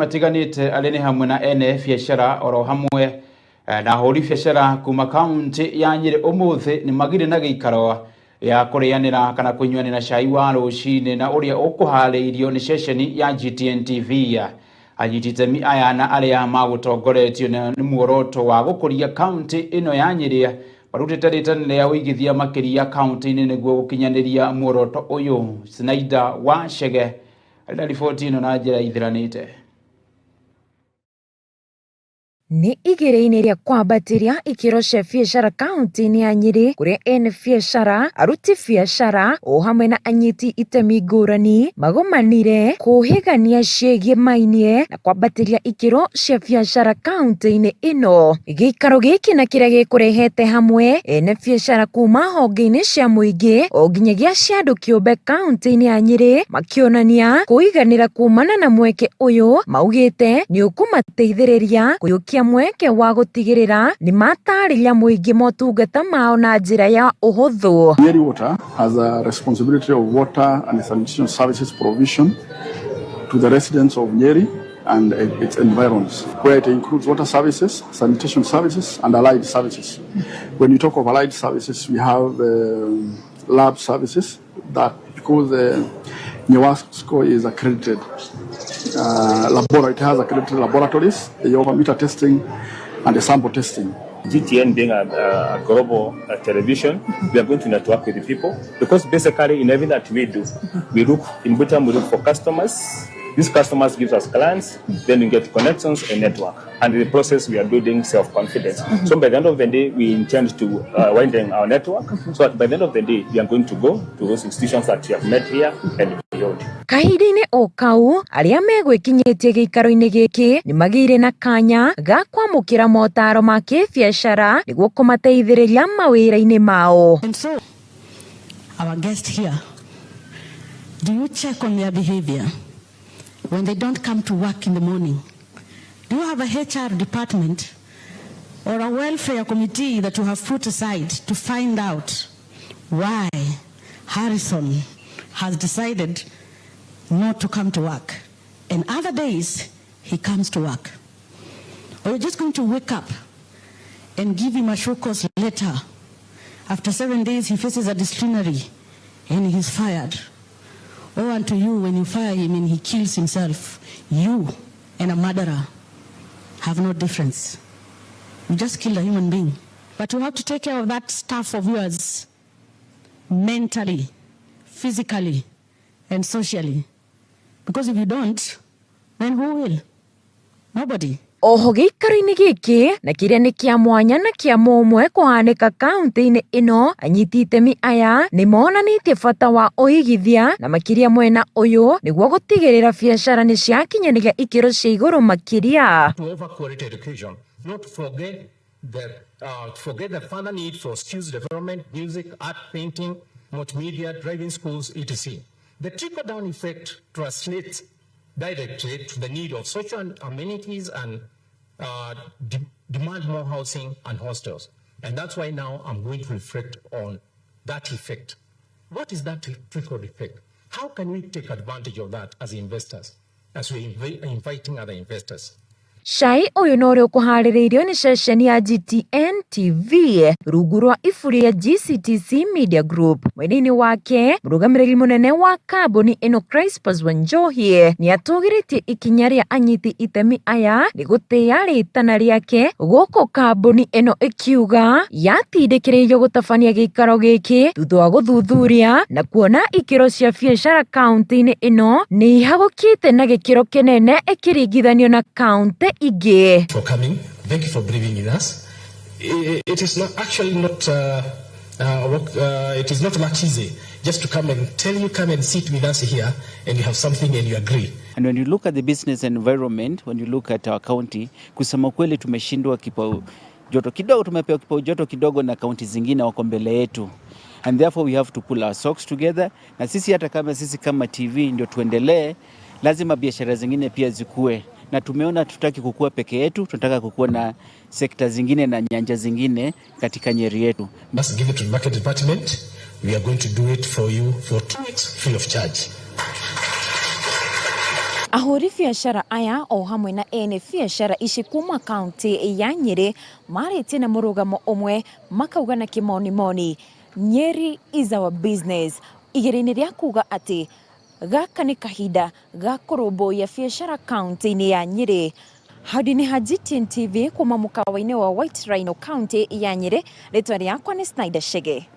matiganite alene hamwe na ene biashara oro hamwe na hori biashara kuma county ya Nyeri umuthi ni magire na giikaro ya kureanira kana kunywanira cai wa rucini na uria ukuhariirio ni sesheni ya GTN TV ya anyititemi aya na aria magutongoretio ni muoroto wa gukuria county ino ya Nyeri barutete ya wigithia makiria county ni niguo gukinyaniria muoroto uyu. Snyder wa Shege alina ripoti ino na njira ithiranite. Ni igere-inĩ rĩa kwambatiria ikĩro cia biacara kaunti-inĩ ya Nyeri kuria ene biacara, aruti biacara o hamwe na anyiti itemi ngũrani magomanire kũhĩgania ciĩgiĩ mainie na kwambatiria ikĩro cia biacara kaunti-inĩ ĩno. Gĩikaro gĩkĩ na kĩrĩa gĩkũrehete hamwe ene biacara kuma honge-inĩ cia mũingĩ o nginyagia cia andũ kĩũmbe kaunti-inĩ ya Nyeri makĩonania kũiganĩra kumana na mweke ũyũ, maugĩte nĩ ũkũmateithĩrĩria kũiyũkia mweke wa gutigirira ni matariria muingi motungata mao na njira ya uhuthu. Nyeri Water has a responsibility of water and sanitation services provision to the residents of Nyeri and its environs, where it includes water services, sanitation services, and allied services. When you talk of allied services, we have lab services that, because Nyewasco is accredited laboratory, it has accredited laboratories. They offer meter testing and the sample testing. GTN being a global television, we are going to network with the people because basically in everything that we do, we look for customers. These customers give us clients, then we get connections and network. And in the process, we are building self-confidence. So by the end of the day, we intend to widen our network. So by the end of the day, we are going to go to those institutions that we have met here and beyond. Kahinda-inĩ o kau aria megwikinyitie giikaro-inĩ giki ni magire na kanya ga kwamukira motaro ma kibiacara niguo kumateithĩrĩria mawĩra-inĩ mao. And so, our guest here, do you check on their behavior when they don't come to work in the morning? Do you have a HR department or a welfare committee that you have put aside to find out why Harrison has decided not to come to work, and other days he comes to work? Or you're just going to wake up and give him a show cause letter? After 7 days he faces a disciplinary and he's fired. Or unto you, when you fire him and he kills himself, you and a murderer have no difference. You just killed a human being. But you have to take care of that staff of yours mentally, physically, and socially. Because if you don't, then who will? Nobody. Oho giikaro-inĩ giki na kiria ni kia mwanya na kia mũmwe kuhanĩka kaunti-inĩ ĩno, anyiti itemi aya ni monanĩtie bata wa ũigithia na makiria mwena ũyũ niguo gutigĩrĩra biacara ni ciakinyanĩria ikĩro cia igũrũ makiria. To offer quality education, not to forget the further need for skills development, music, art, painting, multimedia, driving schools, etc. The trickle-down effect translates directly to the need of social amenities and demand more housing and hostels. And that's why now I'm going to reflect on that effect. What is that trickle effect? How can we take advantage of that as investors, as we're inviting other investors? Cai uyu no uri ukuharĩrĩirio ni sesheni ya GTN TV rungu rwa iburi ya GCTC Media Group. Mwena-inĩ wake mũrũgamĩrĩri mũnene wa kambuni ĩno Crispus Wanjohi ni atũgĩrĩtie ikinya rĩa anyiti itemi aya ni gũtĩa rĩtana rĩake gũkũ kambuni ĩno ĩkiuga yatindĩkĩrĩirio gũtabania gĩikaro gĩkĩ thutha wa gũthuthuria na kuona ikĩro cia biacara kaunti-inĩ ĩno nĩ ihagũkĩte na gĩkĩro kĩnene ĩkĩringithanio na kaunti igĩ. For coming, thank you for believing in us. It is not actually not it is not much easy just to come and tell you, come and sit with us here and you have something and you agree. And when you look at the business environment, when you look at our county, kusema kweli tumeshindwa kipao joto kidogo, tumepewa kipao joto kidogo na county zingine wako mbele yetu. And therefore we have to pull our socks together. Na sisi hata kama sisi kama TV ndio tuendelee, lazima biashara zingine pia zikue. Na tumeona tutaki kukua peke yetu, tunataka kukua na sekta zingine na nyanja zingine katika Nyeri yetu. Must give it to the market department. We are going to do it for you for 2 weeks free of charge. Ahũri biacara aya o hamwe na ene biacara ici kuma kaunti ya Nyeri marĩtie na mũrũgamo ũmwe makauga na kĩmoni-moni, Nyeri is our business, igĩrĩinĩ rĩa kuga atĩ gaka nĩ kahinda ga kũrũmbũiya biacara kaunti-inĩ ya Nyeri. Hadi-inĩ ha GTN TV kuma mũkawa-inĩ wa White Rhino kaunti ya Nyeri, rĩtwa rĩakwa nĩ Snyder Shege.